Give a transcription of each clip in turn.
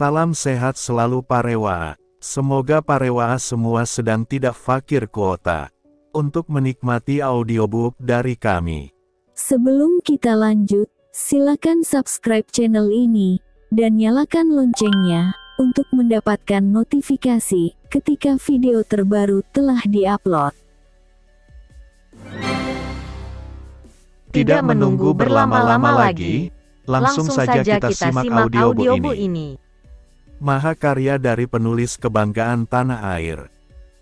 Salam sehat selalu Parewa. Semoga Parewa semua sedang tidak fakir kuota untuk menikmati audiobook dari kami. Sebelum kita lanjut, silakan subscribe channel ini dan nyalakan loncengnya untuk mendapatkan notifikasi ketika video terbaru telah diupload. Tidak menunggu berlama-lama lagi, langsung saja kita simak audiobook ini. Mahakarya dari penulis kebanggaan tanah air,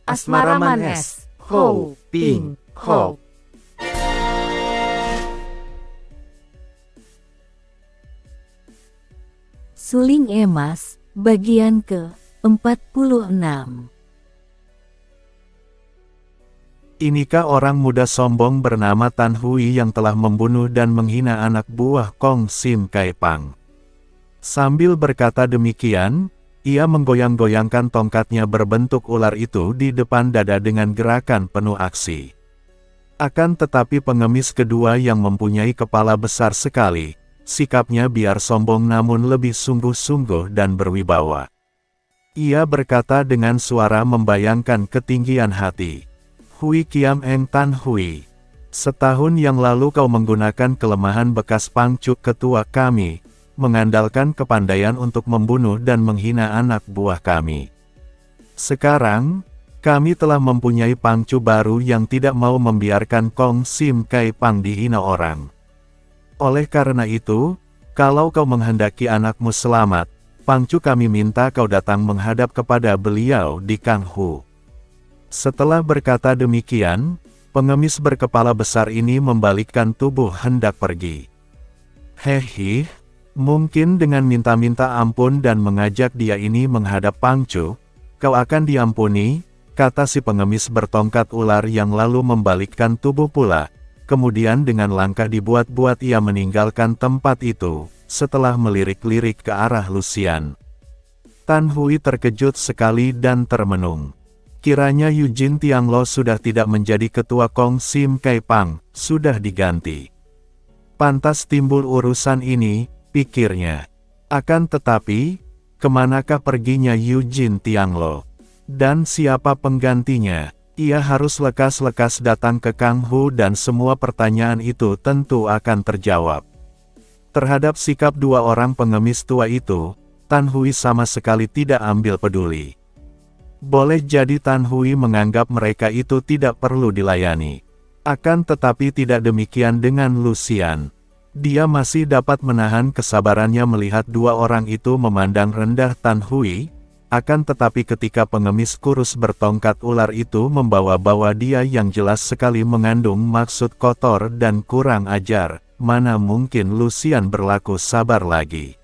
Asmaraman S. Ho Ping Ho. Suling Emas, bagian ke-46. Inikah orang muda sombong bernama Tan Hui yang telah membunuh dan menghina anak buah Kong Sim Kai Pang? Sambil berkata demikian, ia menggoyang-goyangkan tongkatnya berbentuk ular itu di depan dada dengan gerakan penuh aksi. Akan tetapi pengemis kedua yang mempunyai kepala besar sekali, sikapnya biar sombong namun lebih sungguh-sungguh dan berwibawa. Ia berkata dengan suara membayangkan ketinggian hati. Hui Kiam Eng Tan Hui, setahun yang lalu kau menggunakan kelemahan bekas pangcuk ketua kami, mengandalkan kepandaian untuk membunuh dan menghina anak buah kami. Sekarang, kami telah mempunyai pangcu baru yang tidak mau membiarkan Kong Sim Kai Pang dihina orang. Oleh karena itu, kalau kau menghendaki anakmu selamat, pangcu kami minta kau datang menghadap kepada beliau di Kang Hu. Setelah berkata demikian, pengemis berkepala besar ini membalikkan tubuh hendak pergi. Hehe, mungkin dengan minta-minta ampun dan mengajak dia ini menghadap pangcu, kau akan diampuni, kata si pengemis bertongkat ular yang lalu membalikkan tubuh pula. Kemudian dengan langkah dibuat-buat ia meninggalkan tempat itu, setelah melirik-lirik ke arah Lucian. Tan Hui terkejut sekali dan termenung. Kiranya Eugene Tianglo sudah tidak menjadi ketua Kong Sim Kai Pang, sudah diganti. Pantas timbul urusan ini, pikirnya. Akan tetapi, kemanakah perginya Eugene Tianglo? Dan siapa penggantinya? Ia harus lekas-lekas datang ke Kang Hu dan semua pertanyaan itu tentu akan terjawab. Terhadap sikap dua orang pengemis tua itu, Tan Hui sama sekali tidak ambil peduli. Boleh jadi Tan Hui menganggap mereka itu tidak perlu dilayani. Akan tetapi tidak demikian dengan Lucian. Dia masih dapat menahan kesabarannya melihat dua orang itu memandang rendah Tan Hui. Akan tetapi ketika pengemis kurus bertongkat ular itu membawa-bawa dia yang jelas sekali mengandung maksud kotor dan kurang ajar, mana mungkin Lucian berlaku sabar lagi.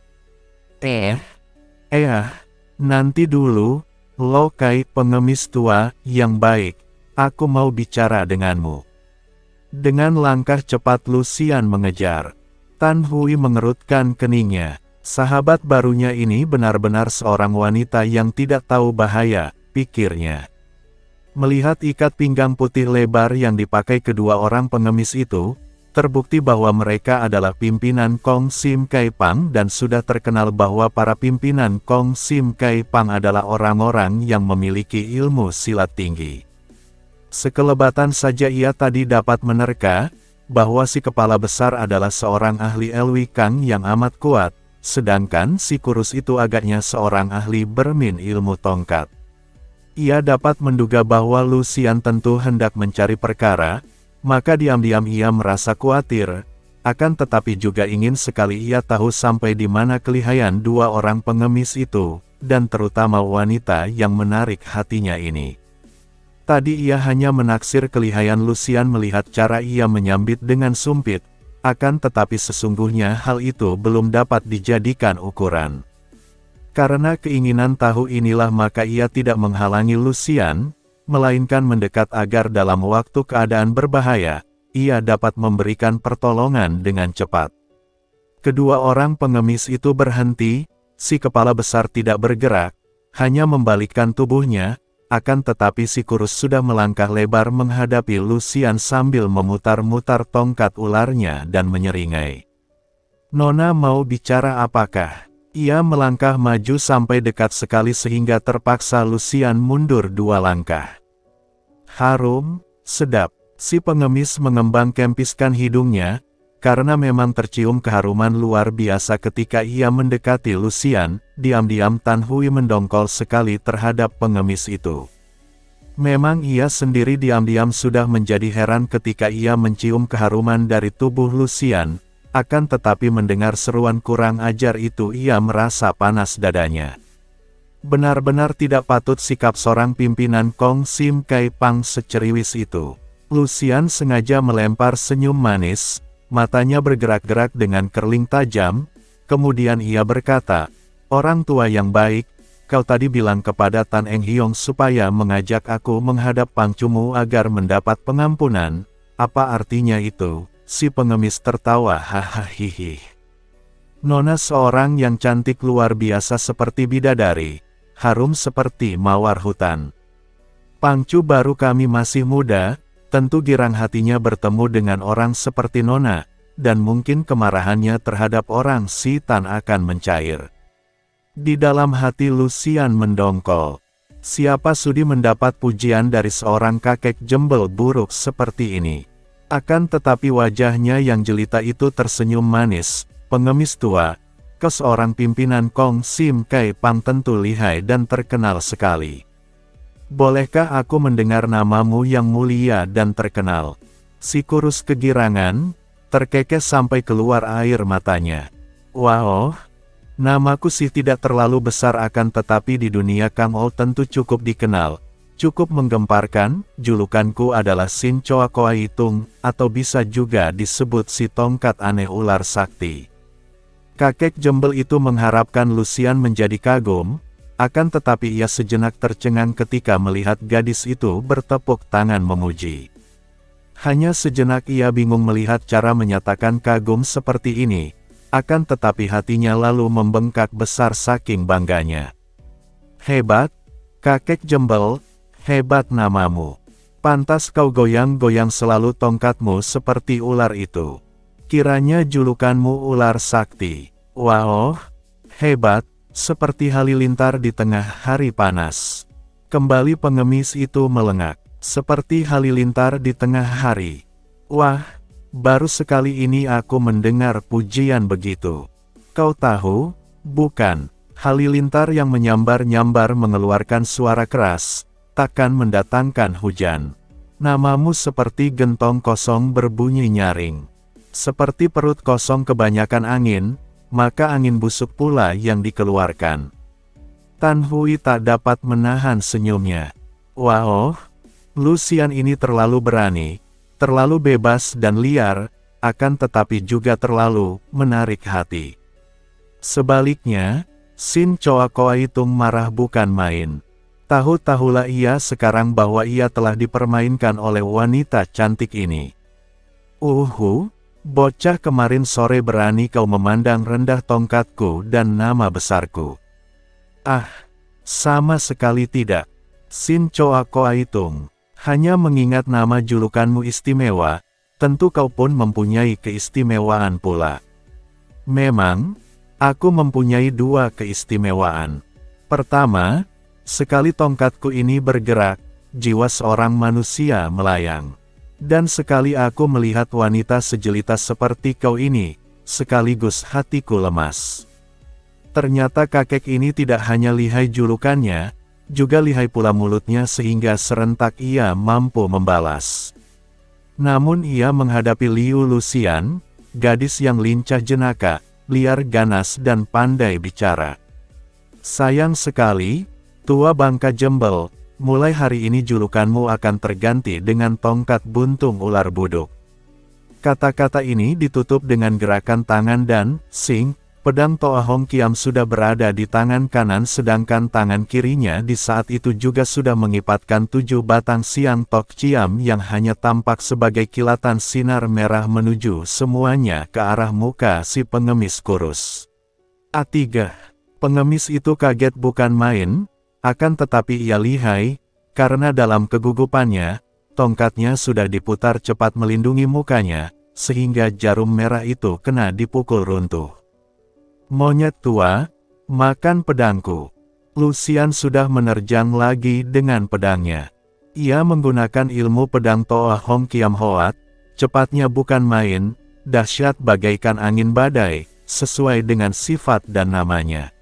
Nanti dulu, Lokai pengemis tua, yang baik, aku mau bicara denganmu. Dengan langkah cepat Lucian mengejar. Tan Hui mengerutkan keningnya. Sahabat barunya ini benar-benar seorang wanita yang tidak tahu bahaya, pikirnya. Melihat ikat pinggang putih lebar yang dipakai kedua orang pengemis itu, terbukti bahwa mereka adalah pimpinan Kong Sim Kai Pang dan sudah terkenal bahwa para pimpinan Kong Sim Kai Pang adalah orang-orang yang memiliki ilmu silat tinggi. Sekelebatan saja ia tadi dapat menerka, bahwa si kepala besar adalah seorang ahli Elwi Kang yang amat kuat, sedangkan si kurus itu agaknya seorang ahli bermin ilmu tongkat. Ia dapat menduga bahwa Lucian tentu hendak mencari perkara, maka diam-diam ia merasa khawatir, akan tetapi juga ingin sekali ia tahu sampai di mana kelihayan dua orang pengemis itu, dan terutama wanita yang menarik hatinya ini. Tadi ia hanya menaksir kelihayan Lucian melihat cara ia menyambit dengan sumpit, akan tetapi sesungguhnya hal itu belum dapat dijadikan ukuran. Karena keinginan tahu inilah maka ia tidak menghalangi Lucian, melainkan mendekat agar dalam waktu keadaan berbahaya, ia dapat memberikan pertolongan dengan cepat. Kedua orang pengemis itu berhenti, si kepala besar tidak bergerak, hanya membalikkan tubuhnya, akan tetapi si kurus sudah melangkah lebar menghadapi Lucian sambil memutar-mutar tongkat ularnya dan menyeringai. Nona mau bicara apakah? Ia melangkah maju sampai dekat sekali sehingga terpaksa Lucian mundur 2 langkah. Harum, sedap. Si pengemis mengembang-kempiskan hidungnya, karena memang tercium keharuman luar biasa ketika ia mendekati Lucian. Diam-diam Tan Hui mendongkol sekali terhadap pengemis itu. Memang ia sendiri diam-diam sudah menjadi heran ketika ia mencium keharuman dari tubuh Lucian, akan tetapi mendengar seruan kurang ajar itu ia merasa panas dadanya. Benar-benar tidak patut sikap seorang pimpinan Kong Sim Kai Pang seceriwis itu. Lucian sengaja melempar senyum manis, matanya bergerak-gerak dengan kerling tajam, kemudian ia berkata, "Orang tua yang baik, kau tadi bilang kepada Tan Eng Hiong supaya mengajak aku menghadap pangcumu agar mendapat pengampunan. Apa artinya itu?" Si pengemis tertawa, hahaha. Nona seorang yang cantik luar biasa seperti bidadari, harum seperti mawar hutan. Pangcu baru kami masih muda, tentu girang hatinya bertemu dengan orang seperti Nona, dan mungkin kemarahannya terhadap orang si Tan akan mencair. Di dalam hati Lucian mendongkol. Siapa sudi mendapat pujian dari seorang kakek jembel buruk seperti ini? Akan tetapi wajahnya yang jelita itu tersenyum manis. Pengemis tua, kau seorang pimpinan Kong Sim Kai Pang tentu lihai dan terkenal sekali. Bolehkah aku mendengar namamu yang mulia dan terkenal? Si kurus kegirangan, terkekeh sampai keluar air matanya. Wow, namaku sih tidak terlalu besar akan tetapi di dunia Kang Ol tentu cukup dikenal. Cukup menggemparkan, julukanku adalah Sin Choa Koa Itung, atau bisa juga disebut si tongkat aneh ular sakti. Kakek jembel itu mengharapkan Lucian menjadi kagum, akan tetapi ia sejenak tercengang ketika melihat gadis itu bertepuk tangan memuji. Hanya sejenak ia bingung melihat cara menyatakan kagum seperti ini, akan tetapi hatinya lalu membengkak besar saking bangganya. Hebat, kakek jembel, hebat namamu. Pantas kau goyang-goyang selalu tongkatmu seperti ular itu. Kiranya julukanmu ular sakti. Wow, hebat. Seperti halilintar di tengah hari panas. Kembali pengemis itu melengak. Seperti halilintar di tengah hari. Wah, baru sekali ini aku mendengar pujian begitu. Kau tahu, bukan, halilintar yang menyambar-nyambar mengeluarkan suara keras, takkan mendatangkan hujan. Namamu seperti gentong kosong berbunyi nyaring. Seperti perut kosong kebanyakan angin, maka angin busuk pula yang dikeluarkan. Tan Hui tak dapat menahan senyumnya. Wow, Lucian ini terlalu berani, terlalu bebas dan liar, akan tetapi juga terlalu menarik hati. Sebaliknya, Sin Choa Koa Itung marah bukan main. Tahu-tahulah ia sekarang bahwa ia telah dipermainkan oleh wanita cantik ini. Bocah kemarin sore berani kau memandang rendah tongkatku dan nama besarku. Ah, sama sekali tidak. Sin Choa Koa Itung, hanya mengingat nama julukanmu istimewa, tentu kau pun mempunyai keistimewaan pula. Memang, aku mempunyai 2 keistimewaan. Pertama, sekali tongkatku ini bergerak, jiwa seorang manusia melayang. Dan sekali aku melihat wanita sejelita seperti kau ini, sekaligus hatiku lemas. Ternyata kakek ini tidak hanya lihai julukannya, juga lihai pula mulutnya sehingga serentak ia mampu membalas. Namun ia menghadapi Liu Lucian, gadis yang lincah jenaka, liar ganas dan pandai bicara. Sayang sekali, tua bangka jembel, mulai hari ini julukanmu akan terganti dengan tongkat buntung ular buduk. Kata-kata ini ditutup dengan gerakan tangan dan, pedang Toa Hong Kiam sudah berada di tangan kanan sedangkan tangan kirinya di saat itu juga sudah mengipatkan 7 batang siang Tok Ciam yang hanya tampak sebagai kilatan sinar merah menuju semuanya ke arah muka si pengemis kurus. A3. Pengemis itu kaget bukan main. Akan tetapi ia lihai, karena dalam kegugupannya, tongkatnya sudah diputar cepat melindungi mukanya, sehingga jarum merah itu kena dipukul runtuh. Monyet tua, Makan pedangku. Lucian sudah menerjang lagi dengan pedangnya. Ia menggunakan ilmu pedang Toa Hong Kiam Hoat, cepatnya bukan main, dahsyat bagaikan angin badai, sesuai dengan sifat dan namanya.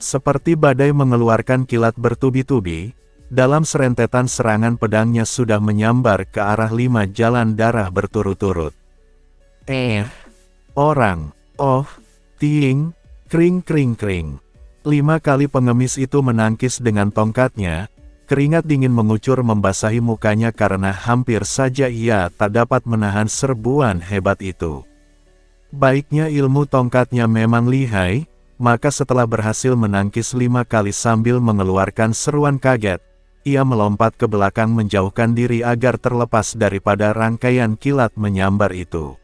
Seperti badai mengeluarkan kilat bertubi-tubi, dalam serentetan serangan pedangnya sudah menyambar ke arah 5 jalan darah berturut-turut. Orang, ting, kring kring kring. 5 kali pengemis itu menangkis dengan tongkatnya, keringat dingin mengucur membasahi mukanya karena hampir saja ia tak dapat menahan serbuan hebat itu. Baiknya ilmu tongkatnya memang lihai, maka setelah berhasil menangkis 5 kali sambil mengeluarkan seruan kaget, ia melompat ke belakang menjauhkan diri agar terlepas daripada rangkaian kilat menyambar itu.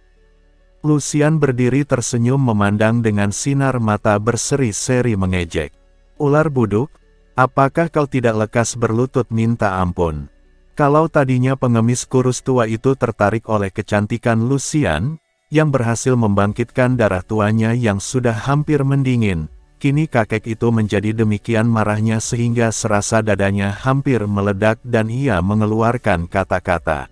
Lucian berdiri tersenyum memandang dengan sinar mata berseri-seri mengejek. Ular buduk, apakah kau tidak lekas berlutut minta ampun? Kalau tadinya pengemis kurus tua itu tertarik oleh kecantikan Lucian, yang berhasil membangkitkan darah tuanya yang sudah hampir mendingin, kini kakek itu menjadi demikian marahnya sehingga serasa dadanya hampir meledak dan ia mengeluarkan kata-kata.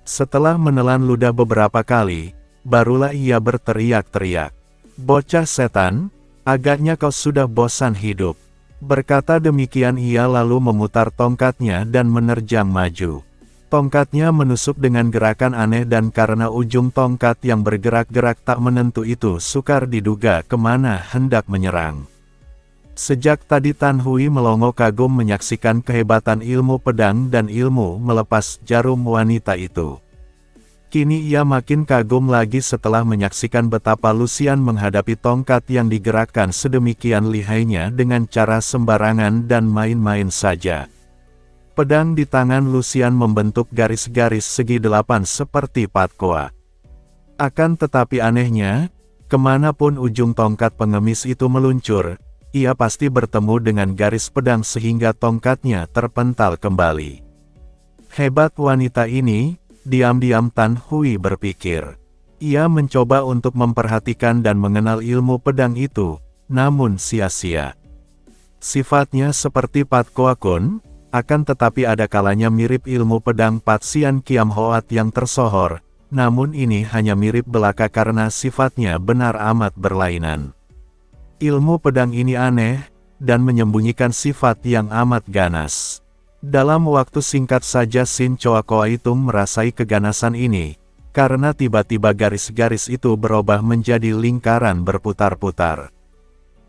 Setelah menelan ludah beberapa kali, barulah ia berteriak-teriak. Bocah setan, agaknya kau sudah bosan hidup. Berkata demikian ia lalu memutar tongkatnya dan menerjang maju. Tongkatnya menusuk dengan gerakan aneh dan karena ujung tongkat yang bergerak-gerak tak menentu itu sukar diduga kemana hendak menyerang. Sejak tadi Tan Hui melongo kagum menyaksikan kehebatan ilmu pedang dan ilmu melepas jarum wanita itu. Kini ia makin kagum lagi setelah menyaksikan betapa Lucian menghadapi tongkat yang digerakkan sedemikian lihainya dengan cara sembarangan dan main-main saja. Pedang di tangan Lucian membentuk garis-garis segi 8 seperti patkoa. Akan tetapi anehnya, kemanapun ujung tongkat pengemis itu meluncur, ia pasti bertemu dengan garis pedang sehingga tongkatnya terpental kembali. Hebat wanita ini. Diam-diam Tan Hui berpikir. Ia mencoba untuk memperhatikan dan mengenal ilmu pedang itu, namun sia-sia. Sifatnya seperti Pat Koa Kun, akan tetapi ada kalanya mirip ilmu pedang Pat Sian Kiam Hoat yang tersohor, namun ini hanya mirip belaka karena sifatnya benar amat berlainan. Ilmu pedang ini aneh, dan menyembunyikan sifat yang amat ganas. Dalam waktu singkat saja Sin Choa Koa Itung merasai keganasan ini, karena tiba-tiba garis-garis itu berubah menjadi lingkaran berputar-putar.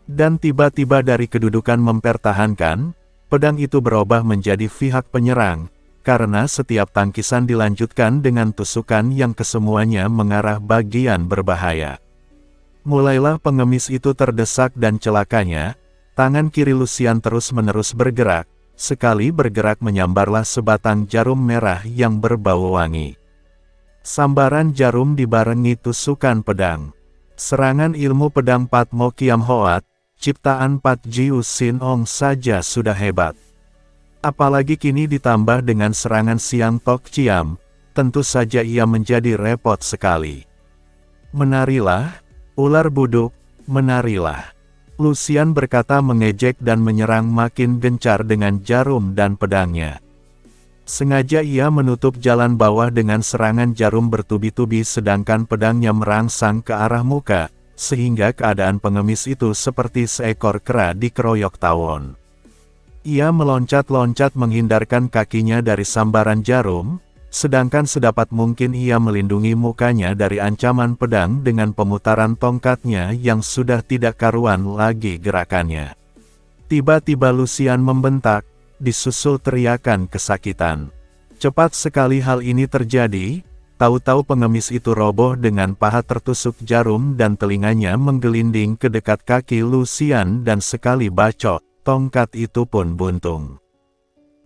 Dan tiba-tiba dari kedudukan mempertahankan, pedang itu berubah menjadi pihak penyerang, karena setiap tangkisan dilanjutkan dengan tusukan yang kesemuanya mengarah bagian berbahaya. Mulailah pengemis itu terdesak dan celakanya, tangan kiri Lucian terus-menerus bergerak. Sekali bergerak menyambarlah sebatang jarum merah yang berbau wangi. Sambaran jarum dibarengi tusukan pedang. Serangan ilmu pedang Pat Mo Kiam Hoat, ciptaan Pat Jiu Sin Ong saja sudah hebat. Apalagi kini ditambah dengan serangan Siang Tok Ciam, tentu saja ia menjadi repot sekali. Menarilah, ular buduk, menarilah. Lucian berkata mengejek dan menyerang makin gencar dengan jarum dan pedangnya. Sengaja ia menutup jalan bawah dengan serangan jarum bertubi-tubi sedangkan pedangnya merangsang ke arah muka, sehingga keadaan pengemis itu seperti seekor kera dikeroyok tawon. Ia meloncat-loncat menghindarkan kakinya dari sambaran jarum, sedangkan sedapat mungkin ia melindungi mukanya dari ancaman pedang dengan pemutaran tongkatnya yang sudah tidak karuan lagi gerakannya. Tiba-tiba Lucian membentak, disusul teriakan kesakitan. Cepat sekali hal ini terjadi, tahu-tahu pengemis itu roboh dengan paha tertusuk jarum dan telinganya menggelinding ke dekat kaki Lucian dan sekali bacok, tongkat itu pun buntung.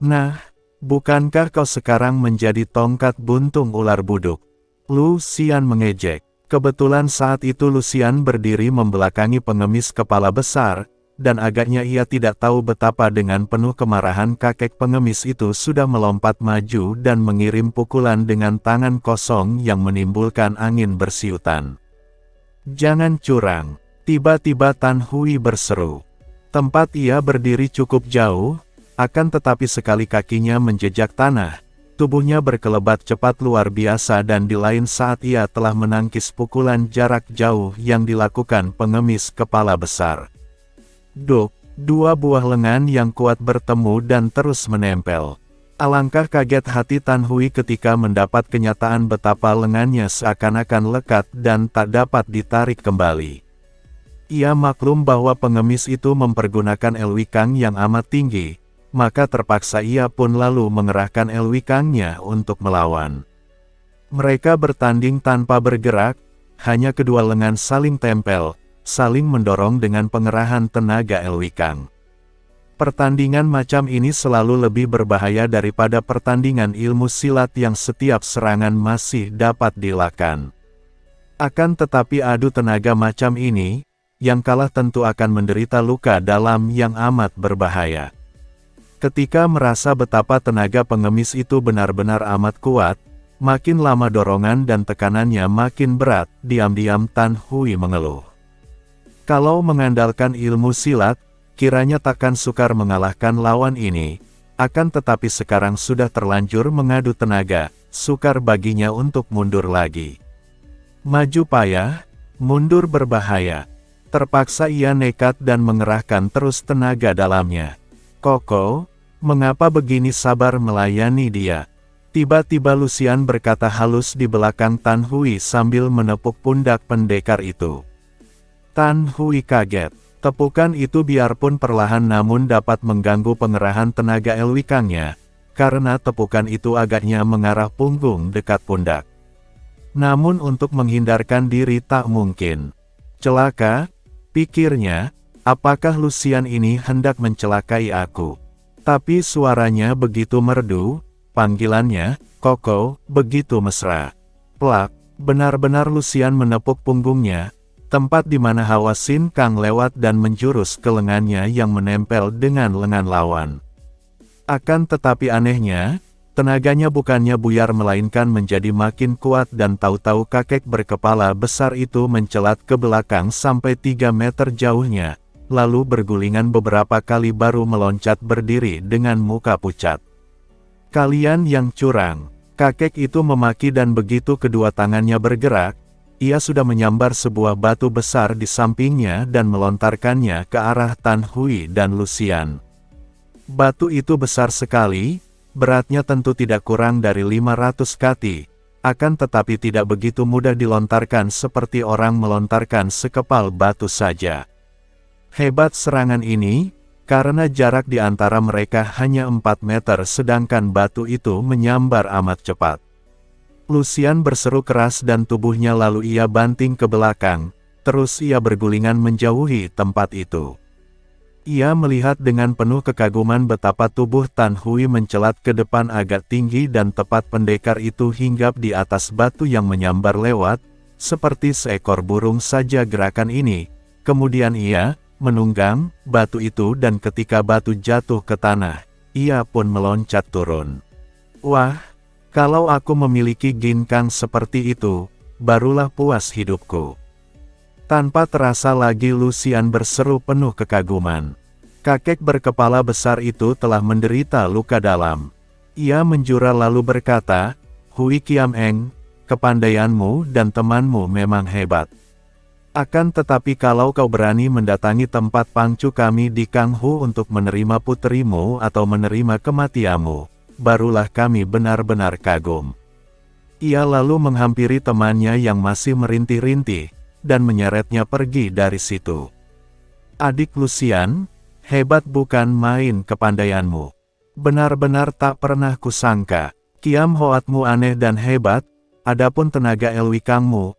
Nah, bukankah kau sekarang menjadi tongkat buntung ular buduk? Lucian mengejek. Kebetulan saat itu Lucian berdiri membelakangi pengemis kepala besar, dan agaknya ia tidak tahu betapa dengan penuh kemarahan kakek pengemis itu sudah melompat maju dan mengirim pukulan dengan tangan kosong yang menimbulkan angin bersiutan. Jangan curang, Tiba-tiba Tan Hui berseru. Tempat ia berdiri cukup jauh, akan tetapi sekali kakinya menjejak tanah, tubuhnya berkelebat cepat luar biasa dan di lain saat ia telah menangkis pukulan jarak jauh yang dilakukan pengemis kepala besar. Duk, dua buah lengan yang kuat bertemu dan terus menempel. Alangkah kaget hati Tan Hui ketika mendapat kenyataan betapa lengannya seakan-akan lekat dan tak dapat ditarik kembali. Ia maklum bahwa pengemis itu mempergunakan elwikang yang amat tinggi, maka terpaksa ia pun lalu mengerahkan elwikangnya untuk melawan. Mereka bertanding tanpa bergerak, hanya kedua lengan saling tempel, saling mendorong dengan pengerahan tenaga elwikang. Pertandingan macam ini selalu lebih berbahaya daripada pertandingan ilmu silat yang setiap serangan masih dapat dilakukan. Akan tetapi adu tenaga macam ini, yang kalah tentu akan menderita luka dalam yang amat berbahaya. Ketika merasa betapa tenaga pengemis itu benar-benar amat kuat, makin lama dorongan dan tekanannya makin berat, diam-diam Tan Hui mengeluh. Kalau mengandalkan ilmu silat, kiranya takkan sukar mengalahkan lawan ini, akan tetapi sekarang sudah terlanjur mengadu tenaga, sukar baginya untuk mundur lagi. Maju payah, mundur berbahaya. Terpaksa ia nekat dan mengerahkan terus tenaga dalamnya. Koko, mengapa begini sabar melayani dia? Tiba-tiba Lucian berkata halus di belakang Tan Hui sambil menepuk pundak pendekar itu. Tan Hui kaget. Tepukan itu biarpun perlahan namun dapat mengganggu pengerahan tenaga elwikangnya, karena tepukan itu agaknya mengarah punggung dekat pundak. Namun untuk menghindarkan diri tak mungkin. Celaka, pikirnya, apakah Lucian ini hendak mencelakai aku? Tapi suaranya begitu merdu, panggilannya, Koko, begitu mesra. Plak, benar-benar Lucian menepuk punggungnya, tempat di mana hawa Sin Kang lewat dan menjurus ke lengannya yang menempel dengan lengan lawan. Akan tetapi anehnya, tenaganya bukannya buyar melainkan menjadi makin kuat dan tahu-tahu kakek berkepala besar itu mencelat ke belakang sampai 3 meter jauhnya, lalu bergulingan beberapa kali baru meloncat berdiri dengan muka pucat. Kalian yang curang, kakek itu memaki dan begitu kedua tangannya bergerak, ia sudah menyambar sebuah batu besar di sampingnya dan melontarkannya ke arah Tan Hui dan Lucian. Batu itu besar sekali, beratnya tentu tidak kurang dari 500 kati, akan tetapi tidak begitu mudah dilontarkan seperti orang melontarkan sekepal batu saja. Hebat serangan ini, karena jarak di antara mereka hanya 4 meter sedangkan batu itu menyambar amat cepat. Lucian berseru keras dan tubuhnya lalu ia banting ke belakang, terus ia bergulingan menjauhi tempat itu. Ia melihat dengan penuh kekaguman betapa tubuh Tan Hui mencelat ke depan agak tinggi dan tepat pendekar itu hinggap di atas batu yang menyambar lewat, seperti seekor burung saja gerakan ini. Kemudian ia menunggang batu itu dan ketika batu jatuh ke tanah, ia pun meloncat turun. Wah! Kalau aku memiliki ginkang seperti itu, barulah puas hidupku. Tanpa terasa lagi Lucian berseru penuh kekaguman. Kakek berkepala besar itu telah menderita luka dalam. Ia menjura lalu berkata, Hui Kiam Eng, kepandaianmu dan temanmu memang hebat. Akan tetapi kalau kau berani mendatangi tempat pangcu kami di Kanghu untuk menerima puterimu atau menerima kematianmu, barulah kami benar-benar kagum. Ia lalu menghampiri temannya yang masih merintih-rintih, dan menyeretnya pergi dari situ. Adik Lucian, hebat bukan main kepandaianmu. Benar-benar tak pernah kusangka, Kiam Hoatmu aneh dan hebat, adapun tenaga elwikangmu,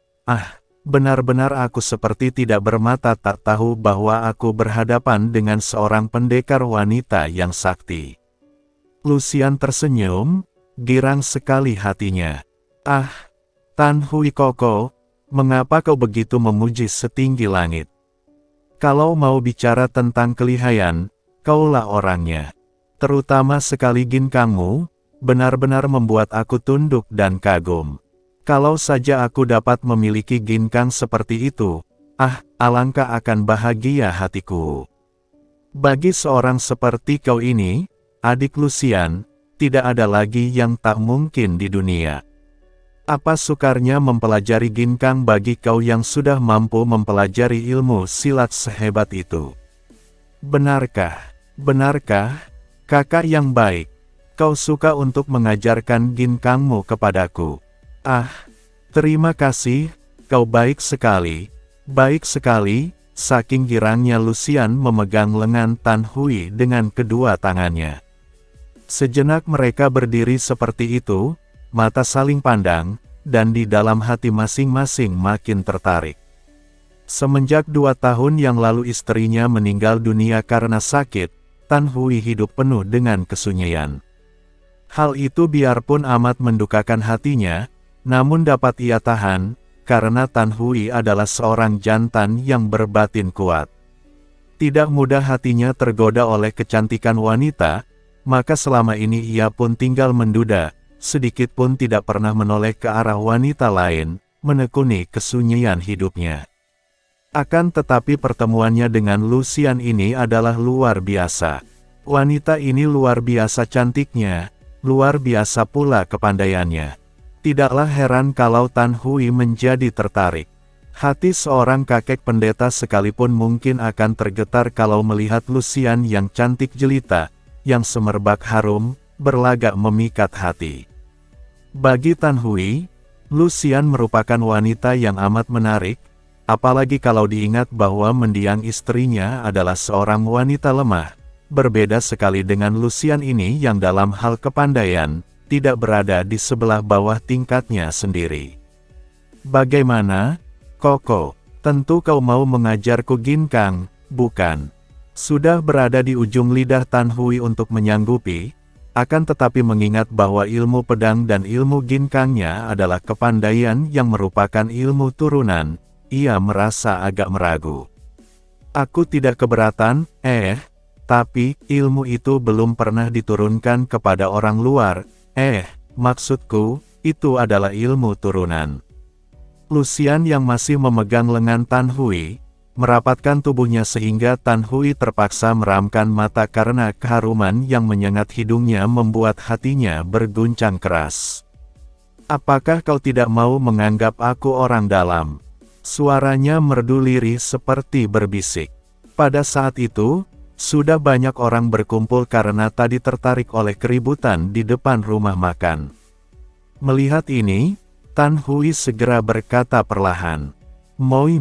benar-benar aku seperti tidak bermata tak tahu bahwa aku berhadapan dengan seorang pendekar wanita yang sakti. Lucian tersenyum, girang sekali hatinya. Tan Hui Koko, mengapa kau begitu memuji setinggi langit? Kalau mau bicara tentang kelihayan, kaulah orangnya. Terutama sekali ginkangmu, benar-benar membuat aku tunduk dan kagum. Kalau saja aku dapat memiliki ginkang seperti itu, Ah, alangkah akan bahagia hatiku. Bagi seorang seperti kau ini, adik Lucian, tidak ada lagi yang tak mungkin di dunia. Apa sukarnya mempelajari ginkang bagi kau yang sudah mampu mempelajari ilmu silat sehebat itu? Benarkah, kakak yang baik, kau suka untuk mengajarkan ginkangmu kepadaku? Ah, terima kasih, kau baik sekali. Baik sekali, saking girangnya Lucian memegang lengan Tan Hui dengan kedua tangannya. Sejenak mereka berdiri seperti itu, mata saling pandang, dan di dalam hati masing-masing makin tertarik. Semenjak 2 tahun yang lalu istrinya meninggal dunia karena sakit, Tan Hui hidup penuh dengan kesunyian. Hal itu biarpun amat mendukakan hatinya, namun dapat ia tahan, karena Tan Hui adalah seorang jantan yang berbatin kuat. Tidak mudah hatinya tergoda oleh kecantikan wanita, maka selama ini ia pun tinggal menduda, sedikit pun tidak pernah menoleh ke arah wanita lain, menekuni kesunyian hidupnya. Akan tetapi pertemuannya dengan Lucian ini adalah luar biasa. Wanita ini luar biasa cantiknya, luar biasa pula kepandaiannya. Tidaklah heran kalau Tan Hui menjadi tertarik. Hati seorang kakek pendeta sekalipun mungkin akan tergetar kalau melihat Lucian yang cantik jelita, yang semerbak harum, berlagak memikat hati. Bagi Tan Hui, Lucian merupakan wanita yang amat menarik, apalagi kalau diingat bahwa mendiang istrinya adalah seorang wanita lemah, berbeda sekali dengan Lucian ini yang dalam hal kepandaian, tidak berada di sebelah bawah tingkatnya sendiri. Bagaimana, Koko? Tentu kau mau mengajarku ginkang, bukan? Sudah berada di ujung lidah Tan Hui untuk menyanggupi, akan tetapi mengingat bahwa ilmu pedang dan ilmu ginkangnya adalah kepandaian yang merupakan ilmu turunan, ia merasa agak meragu. Aku tidak keberatan, tapi ilmu itu belum pernah diturunkan kepada orang luar. Maksudku, itu adalah ilmu turunan. Lucian yang masih memegang lengan Tan Hui, merapatkan tubuhnya sehingga Tan Hui terpaksa meramkan mata karena keharuman yang menyengat hidungnya membuat hatinya berguncang keras. Apakah kau tidak mau menganggap aku orang dalam? Suaranya merdu lirih seperti berbisik. Pada saat itu, sudah banyak orang berkumpul karena tadi tertarik oleh keributan di depan rumah makan. Melihat ini, Tan Hui segera berkata perlahan, "Moi,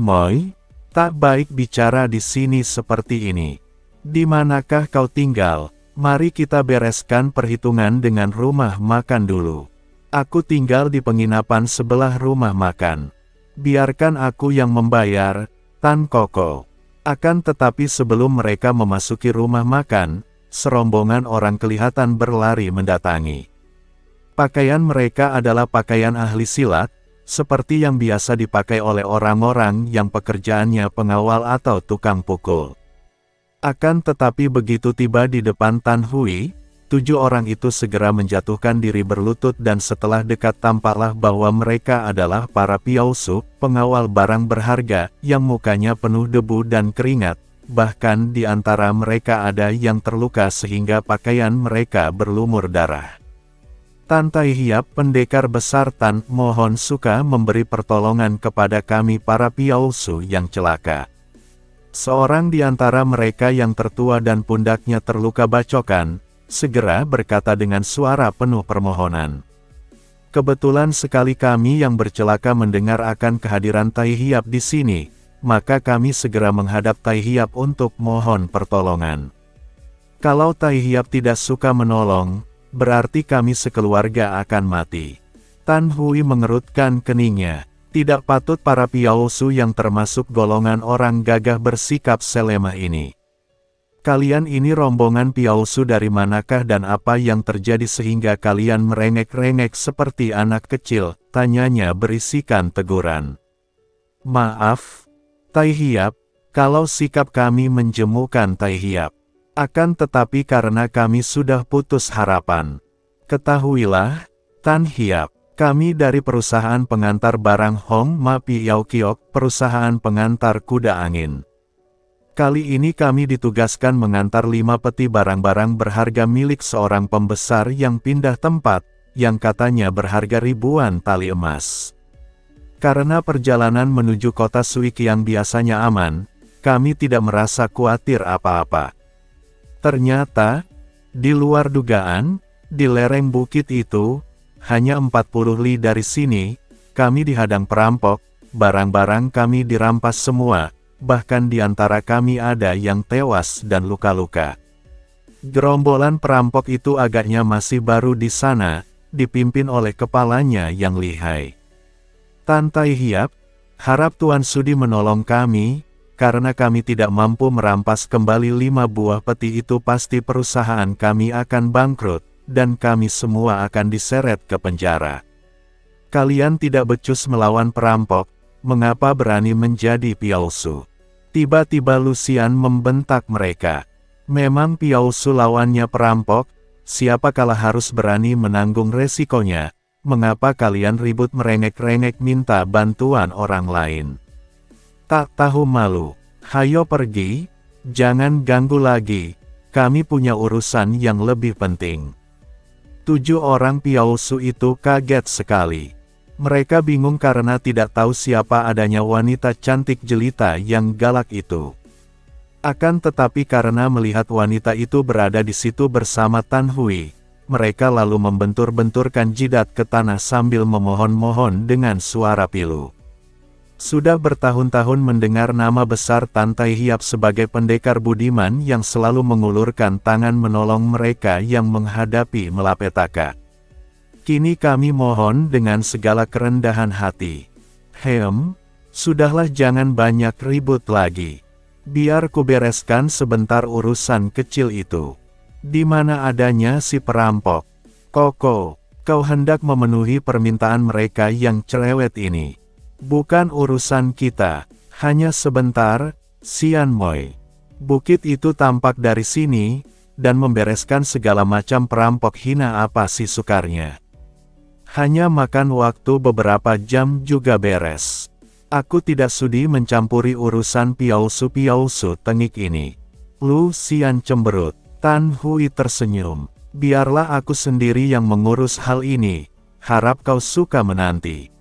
tak baik bicara di sini seperti ini. Di manakah kau tinggal? Mari kita bereskan perhitungan dengan rumah makan dulu. Aku tinggal di penginapan sebelah rumah makan. Biarkan aku yang membayar, Tan Koko." Akan tetapi sebelum mereka memasuki rumah makan, serombongan orang kelihatan berlari mendatangi. Pakaian mereka adalah pakaian ahli silat, seperti yang biasa dipakai oleh orang-orang yang pekerjaannya pengawal atau tukang pukul. Akan tetapi begitu tiba di depan Tan Hui, 7 orang itu segera menjatuhkan diri berlutut dan setelah dekat tampaklah bahwa mereka adalah para piausu, pengawal barang berharga, yang mukanya penuh debu dan keringat, bahkan di antara mereka ada yang terluka sehingga pakaian mereka berlumur darah. Tan Tai Hiap, pendekar besar Tan, mohon suka memberi pertolongan kepada kami para piausu yang celaka. Seorang di antara mereka yang tertua dan pundaknya terluka bacokan, segera berkata dengan suara penuh permohonan. Kebetulan sekali kami yang bercelaka mendengar akan kehadiran Tai Hiap di sini, maka kami segera menghadap Tai Hiap untuk mohon pertolongan. Kalau Tai Hiap tidak suka menolong, berarti kami sekeluarga akan mati. Tan Hui mengerutkan keningnya. Tidak patut para piausu yang termasuk golongan orang gagah bersikap selemah ini. Kalian ini rombongan piausu dari manakah dan apa yang terjadi sehingga kalian merengek-rengek seperti anak kecil? Tanyanya berisikan teguran. Maaf, Tai Hiap, kalau sikap kami menjemukan Tai Hiap. Akan tetapi karena kami sudah putus harapan. Ketahuilah, Tan Hiap, Kami dari perusahaan pengantar barang Hong Ma Piao Kiok, perusahaan pengantar kuda angin. Kali ini kami ditugaskan mengantar 5 peti barang-barang berharga milik seorang pembesar yang pindah tempat, yang katanya berharga ribuan tali emas. Karena perjalanan menuju kota Suik yang biasanya aman, kami tidak merasa khawatir apa-apa. Ternyata, di luar dugaan, di lereng bukit itu, hanya 40 li dari sini, kami dihadang perampok, barang-barang kami dirampas semua, bahkan di antara kami ada yang tewas dan luka-luka. Gerombolan perampok itu agaknya masih baru di sana, dipimpin oleh kepalanya yang lihai. Tan Tai Hiap, harap Tuan Sudi menolong kami, karena kami tidak mampu merampas kembali 5 buah peti itu pasti perusahaan kami akan bangkrut, dan kami semua akan diseret ke penjara. Kalian tidak becus melawan perampok, mengapa berani menjadi piausu? Tiba-tiba Lucian membentak mereka. Memang piausu lawannya perampok, siapakala harus berani menanggung resikonya, mengapa kalian ribut merengek-rengek minta bantuan orang lain? Tak tahu malu, hayo pergi, jangan ganggu lagi, kami punya urusan yang lebih penting. 7 orang piausu itu kaget sekali. Mereka bingung karena tidak tahu siapa adanya wanita cantik jelita yang galak itu. Akan tetapi karena melihat wanita itu berada di situ bersama Tan Hui, mereka lalu membentur-benturkan jidat ke tanah sambil memohon-mohon dengan suara pilu. Sudah bertahun-tahun mendengar nama besar Tan Tai Hiap sebagai pendekar budiman yang selalu mengulurkan tangan menolong mereka yang menghadapi malapetaka. Kini kami mohon dengan segala kerendahan hati. Sudahlah jangan banyak ribut lagi. Biar kubereskan sebentar urusan kecil itu. Di mana adanya si perampok? Koko, kau hendak memenuhi permintaan mereka yang cerewet ini. Bukan urusan kita, hanya sebentar, Sian Moi. Bukit itu tampak dari sini, dan membereskan segala macam perampok hina apa sih sukarnya. Hanya makan waktu beberapa jam juga beres. Aku tidak sudi mencampuri urusan piausu-piausu tengik ini. Lucian cemberut. Tan Hui tersenyum. Biarlah aku sendiri yang mengurus hal ini. Harap kau suka menanti.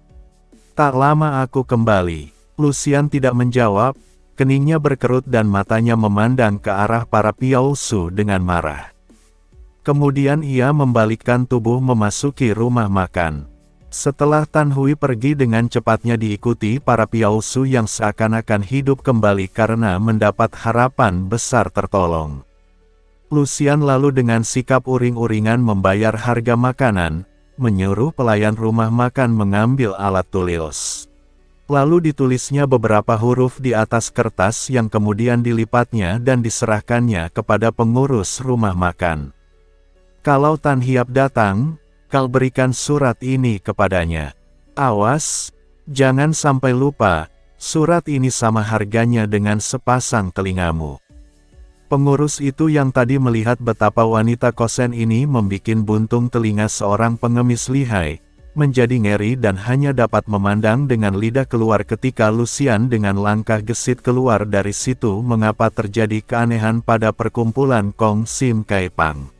Tak lama aku kembali. Lucian tidak menjawab. Keningnya berkerut dan matanya memandang ke arah para piausu dengan marah. Kemudian ia membalikkan tubuh memasuki rumah makan. Setelah Tan Hui pergi dengan cepatnya diikuti para piausu yang seakan-akan hidup kembali karena mendapat harapan besar tertolong. Lucian lalu dengan sikap uring-uringan membayar harga makanan, menyuruh pelayan rumah makan mengambil alat tulis. Lalu ditulisnya beberapa huruf di atas kertas yang kemudian dilipatnya dan diserahkannya kepada pengurus rumah makan. Kalau Tan Hiap datang, kau berikan surat ini kepadanya. Awas, jangan sampai lupa, surat ini sama harganya dengan sepasang telingamu. Pengurus itu yang tadi melihat betapa wanita kosen ini membikin buntung telinga seorang pengemis lihai, menjadi ngeri dan hanya dapat memandang dengan lidah keluar ketika Lucian dengan langkah gesit keluar dari situ. Mengapa terjadi keanehan pada perkumpulan Kong Sim Kai Pang?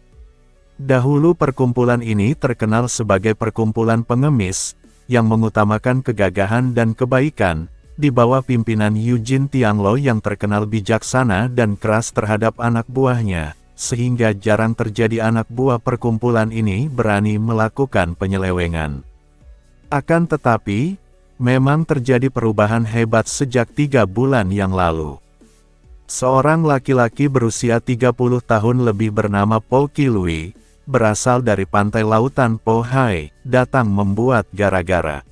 Dahulu perkumpulan ini terkenal sebagai perkumpulan pengemis, yang mengutamakan kegagahan dan kebaikan, di bawah pimpinan Eugene Tianglo yang terkenal bijaksana dan keras terhadap anak buahnya, sehingga jarang terjadi anak buah perkumpulan ini berani melakukan penyelewengan. Akan tetapi, memang terjadi perubahan hebat sejak 3 bulan yang lalu. Seorang laki-laki berusia 30 tahun lebih bernama Po Qilui, berasal dari pantai lautan Po Hai, datang membuat gara-gara.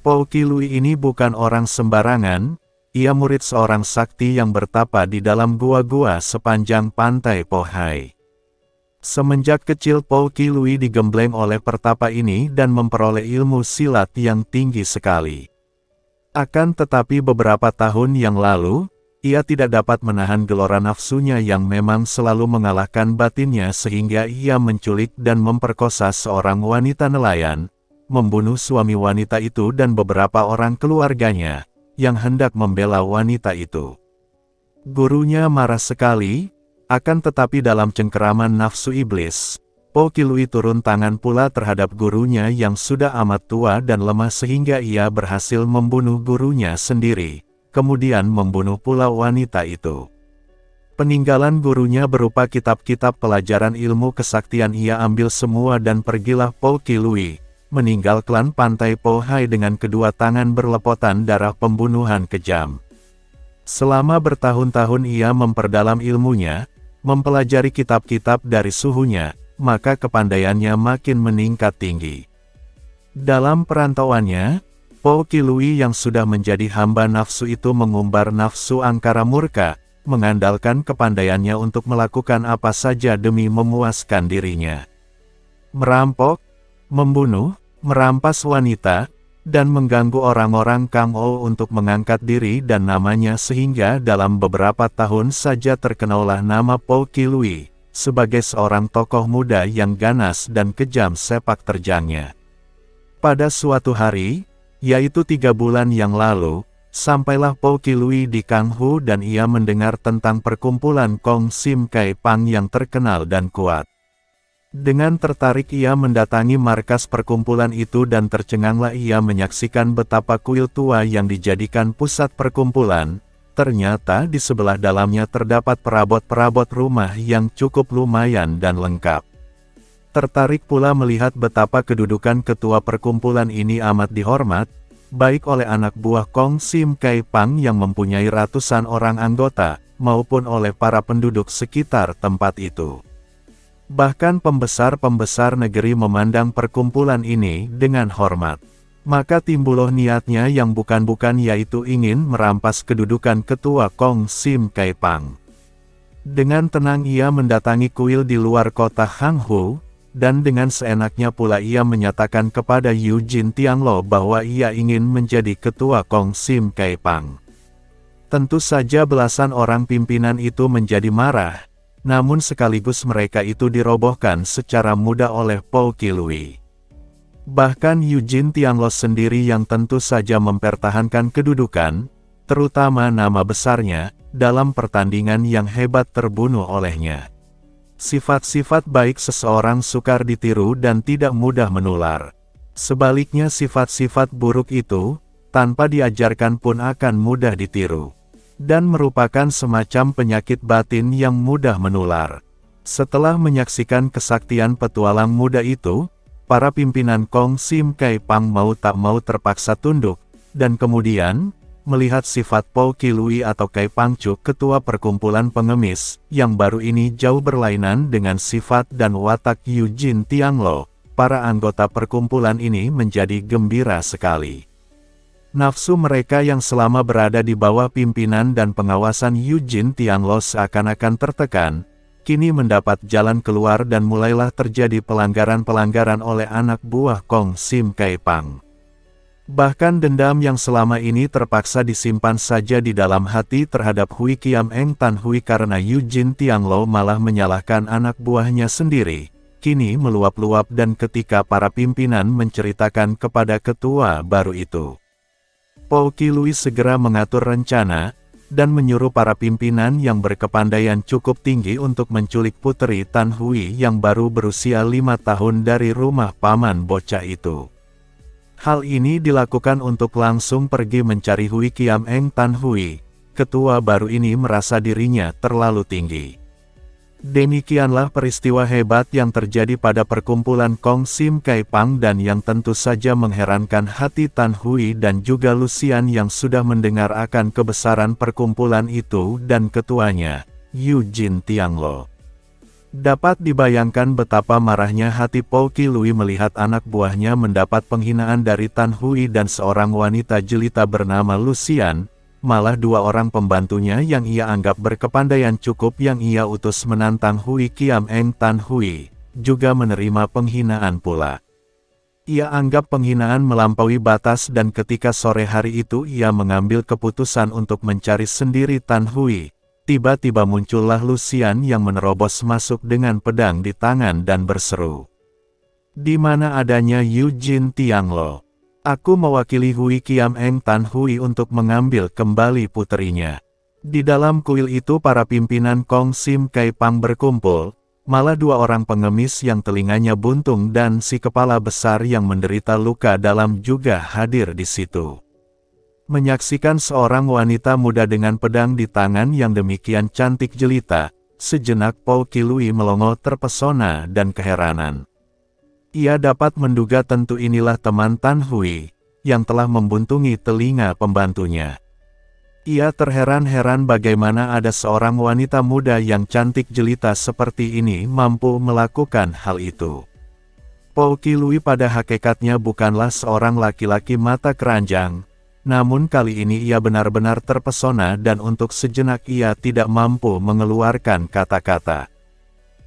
Po Qilui ini bukan orang sembarangan, ia murid seorang sakti yang bertapa di dalam gua-gua sepanjang pantai Po Hai. Semenjak kecil Po Qilui digembleng oleh pertapa ini dan memperoleh ilmu silat yang tinggi sekali. Akan tetapi beberapa tahun yang lalu, ia tidak dapat menahan gelora nafsunya yang memang selalu mengalahkan batinnya sehingga ia menculik dan memperkosa seorang wanita nelayan, membunuh suami wanita itu dan beberapa orang keluarganya, yang hendak membela wanita itu. Gurunya marah sekali, akan tetapi dalam cengkeraman nafsu iblis, Po Qilui turun tangan pula terhadap gurunya yang sudah amat tua dan lemah sehingga ia berhasil membunuh gurunya sendiri, kemudian membunuh pula wanita itu. Peninggalan gurunya berupa kitab-kitab pelajaran ilmu kesaktian ia ambil semua dan pergilah Po Qilui, meninggal klan Pantai Po Hai dengan kedua tangan berlepotan darah pembunuhan kejam. Selama bertahun-tahun ia memperdalam ilmunya, mempelajari kitab-kitab dari suhunya, maka kepandaiannya makin meningkat tinggi. Dalam perantauannya, Po Qilui yang sudah menjadi hamba nafsu itu mengumbar nafsu angkara murka, mengandalkan kepandaiannya untuk melakukan apa saja demi memuaskan dirinya. Merampok, membunuh, merampas wanita, dan mengganggu orang-orang Kang O untuk mengangkat diri dan namanya sehingga dalam beberapa tahun saja terkenallah nama Po Qilui, sebagai seorang tokoh muda yang ganas dan kejam sepak terjangnya. Pada suatu hari, yaitu 3 bulan yang lalu, sampailah Po Qilui di Kanghu dan ia mendengar tentang perkumpulan Kong Sim Kai Pang yang terkenal dan kuat. Dengan tertarik ia mendatangi markas perkumpulan itu dan tercenganglah ia menyaksikan betapa kuil tua yang dijadikan pusat perkumpulan. Ternyata di sebelah dalamnya terdapat perabot-perabot rumah yang cukup lumayan dan lengkap. Tertarik pula melihat betapa kedudukan ketua perkumpulan ini amat dihormat, baik oleh anak buah Kong Sim Kai Pang yang mempunyai ratusan orang anggota, maupun oleh para penduduk sekitar tempat itu. Bahkan pembesar-pembesar negeri memandang perkumpulan ini dengan hormat. Maka timbullah niatnya yang bukan-bukan yaitu ingin merampas kedudukan ketua Kong Sim Kai Pang. Dengan tenang ia mendatangi kuil di luar kota Hanghu, dan dengan seenaknya pula ia menyatakan kepada Yu Jin Tianglo bahwa ia ingin menjadi ketua Kong Sim Kai Pang. Tentu saja belasan orang pimpinan itu menjadi marah, namun sekaligus mereka itu dirobohkan secara mudah oleh Po Qilui. Bahkan Yu Jin Tianglo sendiri yang tentu saja mempertahankan kedudukan, terutama nama besarnya, dalam pertandingan yang hebat terbunuh olehnya. Sifat-sifat baik seseorang sukar ditiru dan tidak mudah menular. Sebaliknya sifat-sifat buruk itu, tanpa diajarkan pun akan mudah ditiru. Dan merupakan semacam penyakit batin yang mudah menular. Setelah menyaksikan kesaktian petualang muda itu, para pimpinan Kong Sim Kai Pang mau tak mau terpaksa tunduk, dan kemudian, melihat sifat Po Qilui atau Kai Pangcuk ketua perkumpulan pengemis, yang baru ini jauh berlainan dengan sifat dan watak Yu Jin Tianglo, para anggota perkumpulan ini menjadi gembira sekali. Nafsu mereka yang selama berada di bawah pimpinan dan pengawasan Yu Jin Tianglo seakan-akan tertekan, kini mendapat jalan keluar dan mulailah terjadi pelanggaran-pelanggaran oleh anak buah Kong Sim Kai Pang. Bahkan dendam yang selama ini terpaksa disimpan saja di dalam hati terhadap Hui Kiam Eng Tan Hui karena Yu Jin Tianglo malah menyalahkan anak buahnya sendiri, kini meluap-luap dan ketika para pimpinan menceritakan kepada ketua baru itu, Po Qilui segera mengatur rencana, dan menyuruh para pimpinan yang berkepandaian cukup tinggi untuk menculik putri Tan Hui yang baru berusia 5 tahun dari rumah paman bocah itu. Hal ini dilakukan untuk langsung pergi mencari Hui Kiam Eng Tan Hui. Ketua baru ini merasa dirinya terlalu tinggi. Demikianlah peristiwa hebat yang terjadi pada perkumpulan Kong Sim Kai Pang dan yang tentu saja mengherankan hati Tan Hui dan juga Lucian yang sudah mendengar akan kebesaran perkumpulan itu dan ketuanya, Yu Jin Tianglo. Dapat dibayangkan betapa marahnya hati Po Qilui melihat anak buahnya mendapat penghinaan dari Tan Hui dan seorang wanita jelita bernama Lucian, malah 2 orang pembantunya yang ia anggap berkepandaian cukup yang ia utus menantang Hui Kiam Eng Tan Hui, juga menerima penghinaan pula. Ia anggap penghinaan melampaui batas dan ketika sore hari itu ia mengambil keputusan untuk mencari sendiri Tan Hui. Tiba-tiba muncullah Lucian yang menerobos masuk dengan pedang di tangan dan berseru, Di mana adanya Eugene Tianglo. Aku mewakili Hui Kiam Eng Tan Hui untuk mengambil kembali puterinya. Di dalam kuil itu para pimpinan Kong Sim Kai Pang berkumpul, malah dua orang pengemis yang telinganya buntung dan si kepala besar yang menderita luka dalam juga hadir di situ. Menyaksikan seorang wanita muda dengan pedang di tangan yang demikian cantik jelita, sejenak Po Qilui melongo terpesona dan keheranan. Ia dapat menduga tentu inilah teman Tan Hui, yang telah membuntungi telinga pembantunya. Ia terheran-heran bagaimana ada seorang wanita muda yang cantik jelita seperti ini mampu melakukan hal itu. Po Qilui pada hakikatnya bukanlah seorang laki-laki mata keranjang, namun kali ini ia benar-benar terpesona dan untuk sejenak ia tidak mampu mengeluarkan kata-kata.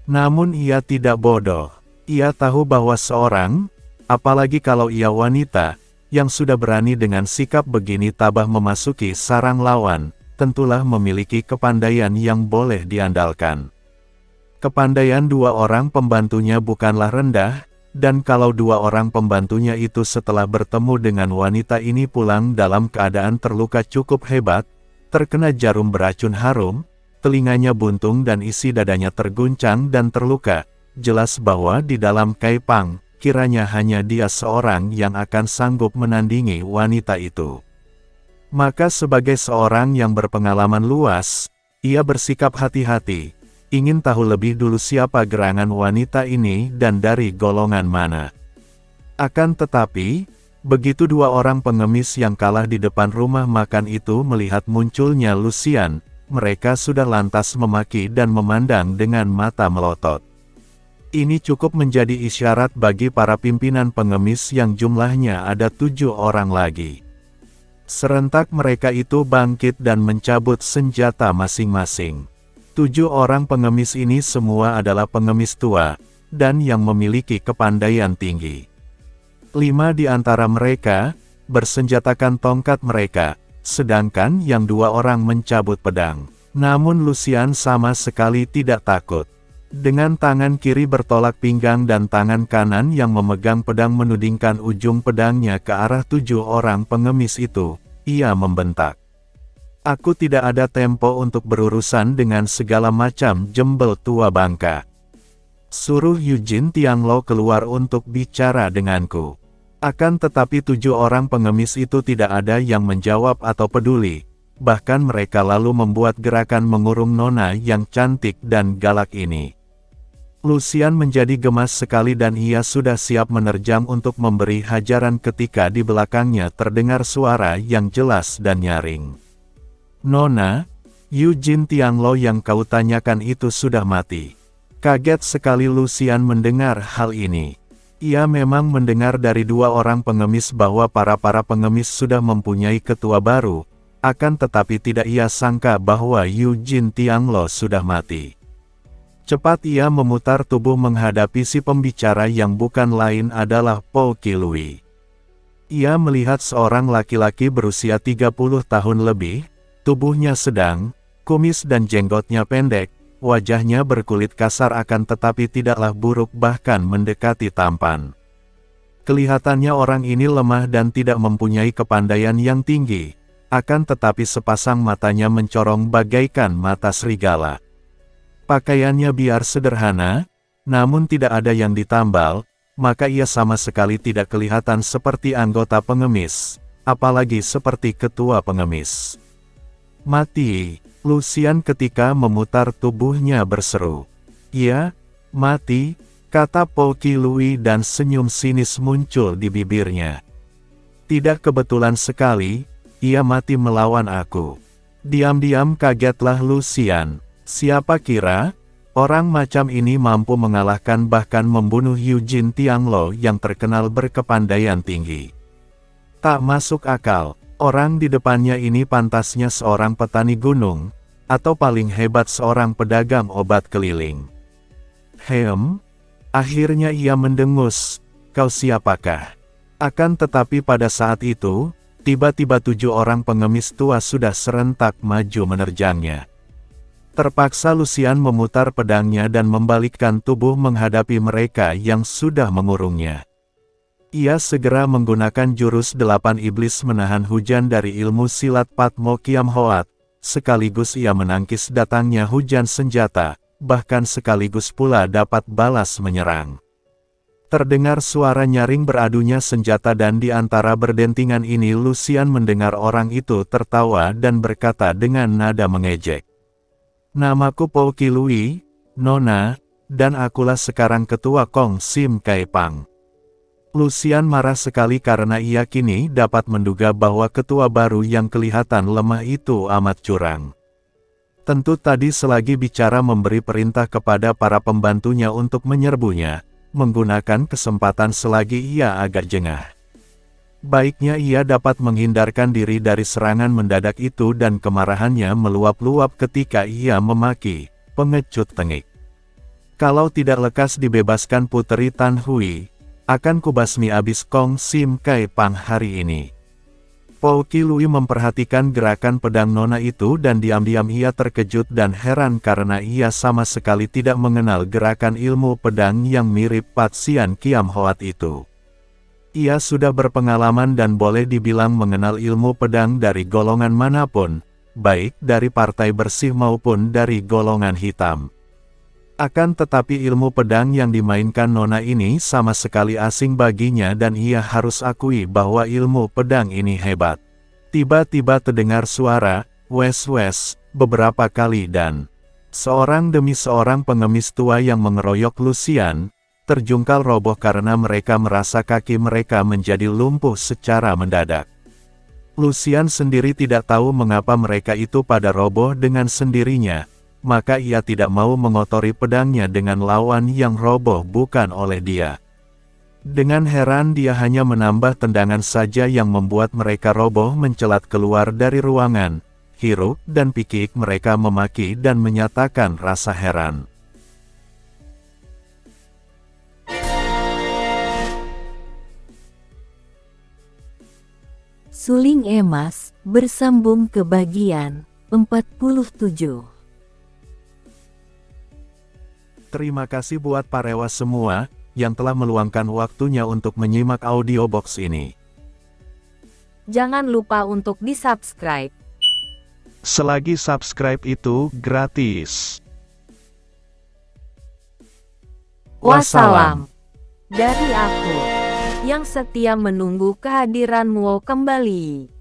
Namun ia tidak bodoh. Ia tahu bahwa seorang, apalagi kalau ia wanita, yang sudah berani dengan sikap begini tabah memasuki sarang lawan, tentulah memiliki kepandaian yang boleh diandalkan. Kepandaian dua orang pembantunya bukanlah rendah, dan kalau dua orang pembantunya itu setelah bertemu dengan wanita ini pulang dalam keadaan terluka cukup hebat, terkena jarum beracun harum, telinganya buntung dan isi dadanya terguncang dan terluka, jelas bahwa di dalam Kai Pang, kiranya hanya dia seorang yang akan sanggup menandingi wanita itu. Maka sebagai seorang yang berpengalaman luas, ia bersikap hati-hati, ingin tahu lebih dulu siapa gerangan wanita ini dan dari golongan mana. Akan tetapi, begitu dua orang pengemis yang kalah di depan rumah makan itu melihat munculnya Lucian, mereka sudah lantas memaki dan memandang dengan mata melotot. Ini cukup menjadi isyarat bagi para pimpinan pengemis yang jumlahnya ada 7 orang lagi. Serentak mereka itu bangkit dan mencabut senjata masing-masing. 7 orang pengemis ini semua adalah pengemis tua, dan yang memiliki kepandaian tinggi. 5 di antara mereka, bersenjatakan tongkat mereka, sedangkan yang 2 orang mencabut pedang. Namun Lucian sama sekali tidak takut. Dengan tangan kiri bertolak pinggang dan tangan kanan yang memegang pedang menudingkan ujung pedangnya ke arah 7 orang pengemis itu, ia membentak. Aku tidak ada tempo untuk berurusan dengan segala macam jembel tua bangka. Suruh Eugene Tianglo keluar untuk bicara denganku. Akan tetapi 7 orang pengemis itu tidak ada yang menjawab atau peduli. Bahkan mereka lalu membuat gerakan mengurung nona yang cantik dan galak ini. Lucian menjadi gemas sekali dan ia sudah siap menerjang untuk memberi hajaran ketika di belakangnya terdengar suara yang jelas dan nyaring. Nona, Eugene Tianglo yang kau tanyakan itu sudah mati. Kaget sekali Lucian mendengar hal ini. Ia memang mendengar dari 2 orang pengemis bahwa para pengemis sudah mempunyai ketua baru, akan tetapi tidak ia sangka bahwa Eugene Tianglo sudah mati. Cepat ia memutar tubuh menghadapi si pembicara yang bukan lain adalah Po Qilui. Ia melihat seorang laki-laki berusia 30 tahun lebih, tubuhnya sedang, kumis dan jenggotnya pendek, wajahnya berkulit kasar akan tetapi tidaklah buruk bahkan mendekati tampan. Kelihatannya orang ini lemah dan tidak mempunyai kepandaian yang tinggi, akan tetapi sepasang matanya mencorong bagaikan mata serigala. Pakaiannya biar sederhana, namun tidak ada yang ditambal, maka ia sama sekali tidak kelihatan seperti anggota pengemis, apalagi seperti ketua pengemis. Mati, Lucian ketika memutar tubuhnya berseru. Ya, mati, kata Po Qilui dan senyum sinis muncul di bibirnya. Tidak kebetulan sekali, ia mati melawan aku. Diam-diam kagetlah Lucian. Siapa kira, orang macam ini mampu mengalahkan bahkan membunuh Eugene Tianglo yang terkenal berkepandaian tinggi. Tak masuk akal. Orang di depannya ini pantasnya seorang petani gunung, atau paling hebat seorang pedagang obat keliling. Akhirnya ia mendengus, kau siapakah? Akan tetapi pada saat itu, tiba-tiba 7 orang pengemis tua sudah serentak maju menerjangnya. Terpaksa Lucian memutar pedangnya dan membalikkan tubuh menghadapi mereka yang sudah mengurungnya. Ia segera menggunakan jurus 8 iblis menahan hujan dari ilmu silat Patmo Kiam Hoat, sekaligus ia menangkis datangnya hujan senjata, bahkan sekaligus pula dapat balas menyerang. Terdengar suara nyaring beradunya senjata dan di antara berdentingan ini Lucian mendengar orang itu tertawa dan berkata dengan nada mengejek. "Namaku Pou Qilui, Nona, dan akulah sekarang ketua Kong Sim Kai Pang." Lucian marah sekali karena ia kini dapat menduga bahwa ketua baru yang kelihatan lemah itu amat curang. Tentu tadi selagi bicara memberi perintah kepada para pembantunya untuk menyerbunya, menggunakan kesempatan selagi ia agak jengah. Baiknya ia dapat menghindarkan diri dari serangan mendadak itu dan kemarahannya meluap-luap ketika ia memaki, "Pengecut tengik. Kalau tidak lekas dibebaskan Puteri Tan Hui, akan kubasmi abis Kong Sim Kai Pang hari ini." Pou Qilui memperhatikan gerakan pedang nona itu dan diam-diam ia terkejut dan heran karena ia sama sekali tidak mengenal gerakan ilmu pedang yang mirip Pat Sian Kiam Hoat itu. Ia sudah berpengalaman dan boleh dibilang mengenal ilmu pedang dari golongan manapun, baik dari partai bersih maupun dari golongan hitam. Akan tetapi ilmu pedang yang dimainkan nona ini sama sekali asing baginya dan ia harus akui bahwa ilmu pedang ini hebat. Tiba-tiba terdengar suara, "Wes-wes," beberapa kali dan seorang demi seorang pengemis tua yang mengeroyok Lucian, terjungkal roboh karena mereka merasa kaki mereka menjadi lumpuh secara mendadak. Lucian sendiri tidak tahu mengapa mereka itu pada roboh dengan sendirinya, maka ia tidak mau mengotori pedangnya dengan lawan yang roboh bukan oleh dia. Dengan heran dia hanya menambah tendangan saja yang membuat mereka roboh mencelat keluar dari ruangan. Hiruk dan pikik mereka memaki dan menyatakan rasa heran. Suling Emas, bersambung ke bagian 47. Terima kasih buat parewa semua, yang telah meluangkan waktunya untuk menyimak audiobox ini. Jangan lupa untuk di-subscribe. Selagi subscribe itu gratis. Wassalam. Dari aku, yang setia menunggu kehadiranmu kembali.